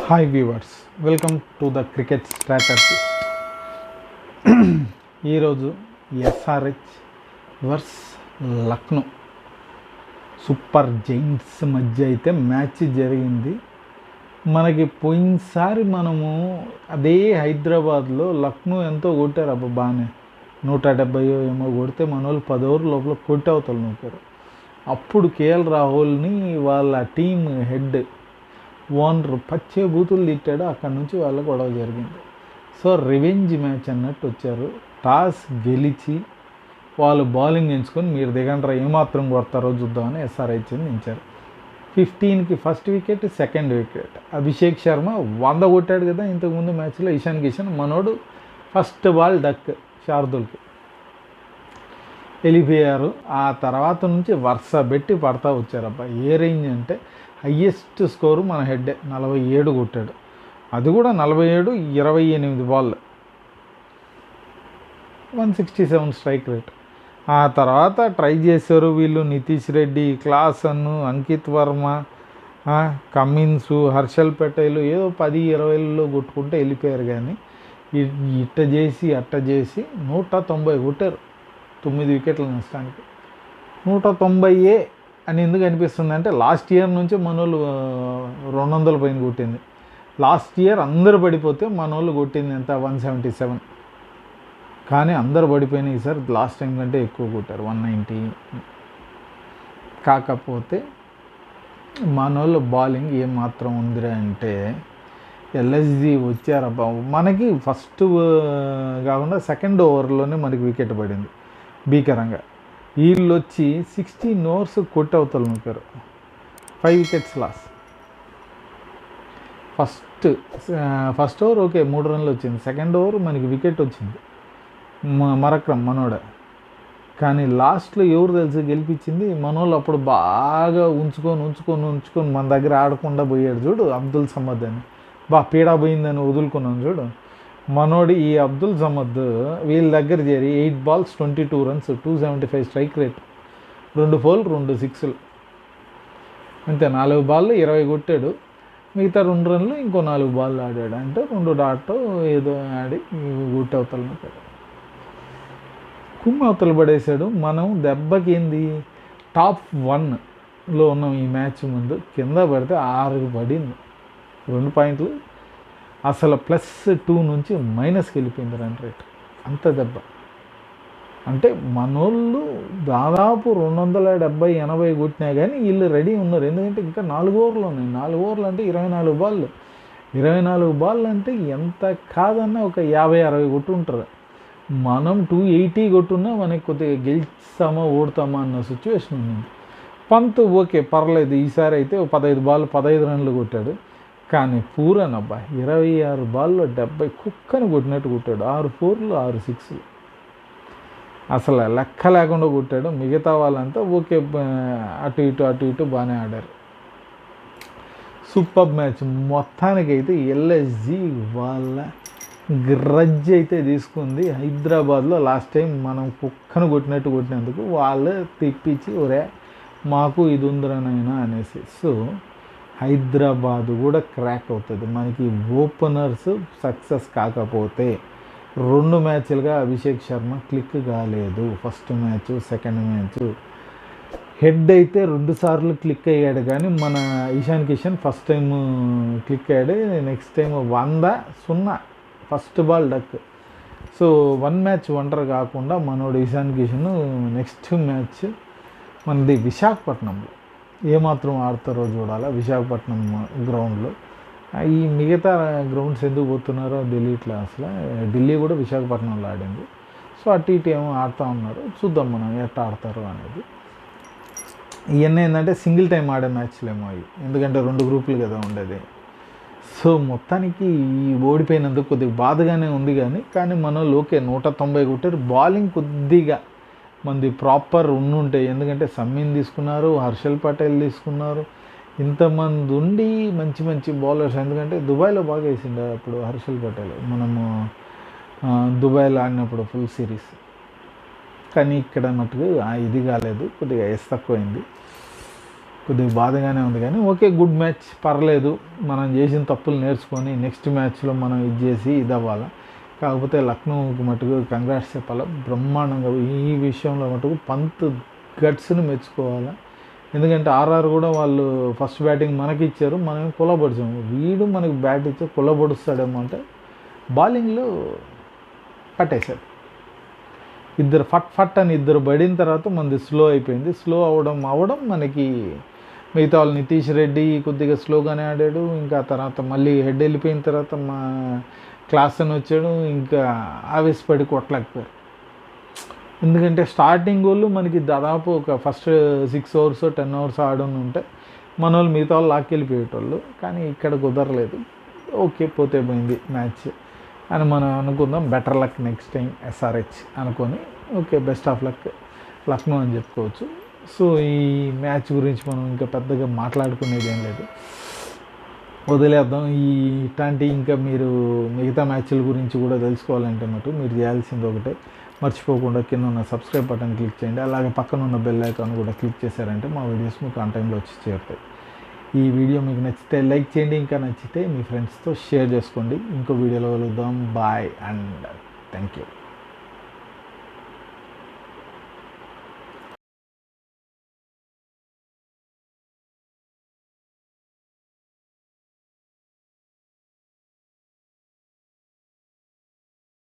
Hi viewers, welcome to the cricket strategist. ఈరోజు SRH versus Lucknow super giants మధ్య అయితే match జరిగింది. మనకి పోయినసారి మనము అదే హైదరాబాద్లో లక్నో ఎంతో కొట్టారు, అబ్బా బాగానే 170 ఏమో కొడితే మన వాళ్ళు 10 ఓవర్ లోపల కొట్టి అవతలు నూకారు. అప్పుడు కేఎల్ రాహుల్ని వాళ్ళ టీం హెడ్ ఓనర్ పచ్చే బూతులు తిట్టాడు. అక్కడి నుంచి వాళ్ళ గొడవ జరిగింది. సో రివెంజ్ మ్యాచ్ అన్నట్టు వచ్చారు. టాస్ గెలిచి వాళ్ళు బౌలింగ్ ఎంచుకొని మీరు దిగండ్రా ఏమాత్రం కొడతారో చూద్దామని ఎస్ఆర్హెచ్ని నించారు. 15కి first wicket, second wicket Abhishek Sharma 100 కొట్టాడు కదా ఇంతకుముందు మ్యాచ్లో. ఇషాన్ కిషన్ మనోడు ఫస్ట్ బాల్ డక్ శార్దుల్కి వెళ్ళిపోయారు. ఆ తర్వాత నుంచి వరుస పెట్టి పడతా వచ్చారబ్బా. ఏ రేంజ్ అంటే హయ్యెస్ట్ స్కోరు మన హెడ్డే 47 కొట్టాడు. అది కూడా 47, 28 బాల్, 167 స్ట్రైక్ రేట్. ఆ తర్వాత ట్రై చేశారు వీళ్ళు నితీష్ రెడ్డి, క్లాసన్, అంకిత్ వర్మ, కమిన్స్, హర్షల్ పటేల్ ఏదో 10-20లో కొట్టుకుంటే వెళ్ళిపోయారు. కానీ ఇట్ట చేసి అట్ట చేసి 190 కొట్టారు 9 వికెట్ల నష్టానికి. 190 అని ఎందుకు అనిపిస్తుంది అంటే లాస్ట్ ఇయర్ నుంచి మనోళ్ళు 200 పైన కొట్టింది. లాస్ట్ ఇయర్ అందరు పడిపోతే మనోళ్ళు కొట్టింది ఎంత 177. కానీ అందరు పడిపోయినాయి. ఈసారి లాస్ట్ టైం కంటే ఎక్కువ కొట్టారు 190. కాకపోతే మనోళ్ళు బౌలింగ్ ఏమాత్రం ఉందిరా అంటే ఎల్ఎస్జి వచ్చారబ్బా. మనకి ఫస్ట్ కాకుండా సెకండ్ ఓవర్లోనే మనకి వికెట్ పడింది భీకరంగా. వీళ్ళు వచ్చి 16 ఓవర్స్ కొట్టి అవతలు నూకారు, 5 wickets loss. First over okay 3 రన్లు వచ్చింది. సెకండ్ ఓవర్ మనకి వికెట్ వచ్చింది మరక్రమ్ మనోడ. కానీ లాస్ట్లో ఎవరు తెలిసి గెలిపించింది మనోళ్ళు. అప్పుడు బాగా ఉంచుకొని మన దగ్గర ఆడకుండా పోయాడు చూడు అబ్దుల్ సమద్ అని. పీడా పోయిందని వదులుకున్నాను చూడు మనోడి. ఈ అబ్దుల్ సమద్ వీళ్ళ దగ్గర చేరి 8 balls 22 runs, 275 స్ట్రైక్ రేట్, 2 4, 2 6. అంతే. 4 బాల్ 20 కొట్టాడు. మిగతా 2 రన్లు ఇంకో 4 బాల్ ఆడాడు. అంటే 2 డాట్ ఏదో ఆడి గుట్టి అవతల కుమ్మి అవతలు పడేశాడు. మనం దెబ్బకి ఏంది టాప్ 1లో ఉన్నాం ఈ మ్యాచ్ ముందు. కింద పడితే 6 పడింది, 2 పాయింట్లు. అసలు +2 నుంచి మైనస్కి వెళ్ళిపోయింది రన్ రేట్. అంత దెబ్బ. అంటే మనోళ్ళు దాదాపు 270-80 కొట్టినా కానీ వీళ్ళు రెడీ ఉన్నారు. ఎందుకంటే ఇంకా 4 ఓవర్లు ఉన్నాయి. 4 ఓవర్లు అంటే 24 బాల్. 24 బాల్ అంటే ఎంత కాదన్నా ఒక 50-60 కొట్టుంటారు. మనం 280 కొట్టున్నా మనకి కొద్దిగా గెలిచామా ఓడతామా అన్న సిచ్యువేషన్ ఉంది. పంత్ ఓకే పర్లేదు. ఈసారి అయితే 15 బాల్ 15 రన్లు కొట్టాడు. కానీ పూరన్ అబ్బా 26 బాల్లో 70 కుక్కని కొట్టినట్టు కొట్టాడు. 6 4, 6 6. అసలు లెక్క లేకుండా కొట్టాడు. మిగతా వాళ్ళంతా ఓకే అటు ఇటు బాగానే ఆడారు. Super match. మొత్తానికైతే ఎల్ఎస్జి వాళ్ళ గ్రడ్జ్ అయితే తీసుకుంది. హైదరాబాద్లో లాస్ట్ టైం మనం కుక్కను కొట్టినట్టు కొట్టినందుకు వాళ్ళు తెప్పించి ఒరే మాకు ఇది ఉందిరనైనా అనేసి. సో హైదరాబాదు కూడా క్రాక్ అవుతుంది. మనకి ఓపెనర్స్ సక్సెస్ కాకపోతే 2 మ్యాచ్లుగా అభిషేక్ శర్మ క్లిక్ కాలేదు. First match, second match. Head అయితే 2 సార్లు క్లిక్ అయ్యాడు. కానీ మన Ishan Kishan first time click అయ్యాడు. Next time 100 first ball duck. So 1 match wonder కాకుండా మనోడు ఇషాన్ కిషన్ నెక్స్ట్ మ్యాచ్ మనది విశాఖపట్నంలో ఏమాత్రం ఆడతారో చూడాలి. విశాఖపట్నం గ్రౌండ్లో. ఈ మిగతా గ్రౌండ్స్ ఎందుకు పోతున్నారో ఢిల్లీలో. అసలు ఢిల్లీ కూడా విశాఖపట్నంలో ఆడింది. సో అటు ఇటు ఏమో ఆడుతూ ఉన్నారు. చూద్దాం మనం ఎట్లా ఆడతారు అనేది. ఇవన్నీ ఏంటంటే సింగిల్ టైం ఆడే మ్యాచ్లేమో అవి. ఎందుకంటే 2 గ్రూపులు కదా ఉండేది. సో మొత్తానికి ఈ ఓడిపోయినందుకు కొద్దిగా బాధగానే ఉంది. కానీ మనోళ్ళు ఓకే 190 కొట్టారు. బౌలింగ్ కొద్దిగా మంది ప్రాపర్ ఉండుంటాయి. ఎందుకంటే సమ్మీన్ తీసుకున్నారు, హర్షల్ పటేల్ తీసుకున్నారు. ఇంతమంది ఉండి మంచి బౌలర్స్. ఎందుకంటే దుబాయ్లో బాగా వేసిండు అప్పుడు హర్షల్ పటేల్, మనము దుబాయ్లో ఆడినప్పుడు ఫుల్ సిరీస్. కానీ ఇక్కడ మటుకు ఇది కాలేదు, కొద్దిగా తక్కువైంది. కొద్దిగా బాధగానే ఉంది, కానీ ఓకే, గుడ్ మ్యాచ్, పర్లేదు. మనం చేసిన తప్పులు నేర్చుకొని నెక్స్ట్ మ్యాచ్లో మనం ఇది చేసి ఇది అవ్వాలి. కాకపోతే లక్నోకి మటుకు కంగ్రాట్స్ చెప్పాలి, బ్రహ్మాండంగా ఈ విషయంలో మటుకు పంత్ గట్స్ని మెచ్చుకోవాలి. ఎందుకంటే ఆర్ఆర్ కూడా వాళ్ళు ఫస్ట్ బ్యాటింగ్ మనకి ఇచ్చారు, మనం కులబడిచాము. వీడు మనకి బ్యాట్ ఇచ్చి కులబడుస్తాడేమో అంటే బౌలింగ్లో పట్టేశాడు. ఇద్దరు ఫట్ అని ఇద్దరు పడిన తర్వాత మనది స్లో అయిపోయింది. స్లో అవడం మనకి మిగతా వాళ్ళు నితీష్ రెడ్డి కొద్దిగా స్లోగానే ఆడాడు. ఇంకా తర్వాత మళ్ళీ హెడ్ వెళ్ళిపోయిన తర్వాత మా క్లాస్ అని వచ్చాడు, ఇంకా ఆవేశపడి కొట్టలేకపోయారు. ఎందుకంటే స్టార్టింగ్ వాళ్ళు మనకి దాదాపు ఒక ఫస్ట్ 6 ఓవర్స్ 10 ఓవర్స్ ఆడని ఉంటే మన వాళ్ళు మిగతా వాళ్ళు లాక్కెళ్ళిపోయేటోళ్ళు. కానీ ఇక్కడ కుదరలేదు. ఓకే, పోతే పోయింది మ్యాచ్ అని మనం అనుకుందాం. Better luck next time SRH అనుకొని, okay, best of luck Lucknow అని చెప్పుకోవచ్చు. సో ఈ మ్యాచ్ గురించి మనం ఇంకా పెద్దగా మాట్లాడుకునేది ఏం లేదు, వదిలేద్దాం. ఇట్లాంటి ఇంకా మీరు మిగతా మ్యాచ్ల గురించి కూడా తెలుసుకోవాలంటే మటు మీరు చేయాల్సింది ఒకటే, మర్చిపోకుండా కింద ఉన్న సబ్స్క్రైబ్ బటన్ క్లిక్ చేయండి. అలాగే పక్కన ఉన్న బెల్ ఐకాన్ కూడా క్లిక్ చేశారంటే మా వీడియోస్ మీకు ఆన్ టైంలో వచ్చి చేరుతాయి. ఈ వీడియో మీకు నచ్చితే లైక్ చేయండి, ఇంకా నచ్చితే మీ ఫ్రెండ్స్తో షేర్ చేసుకోండి. ఇంకో వీడియోలో కలుద్దాం. Bye and thank you.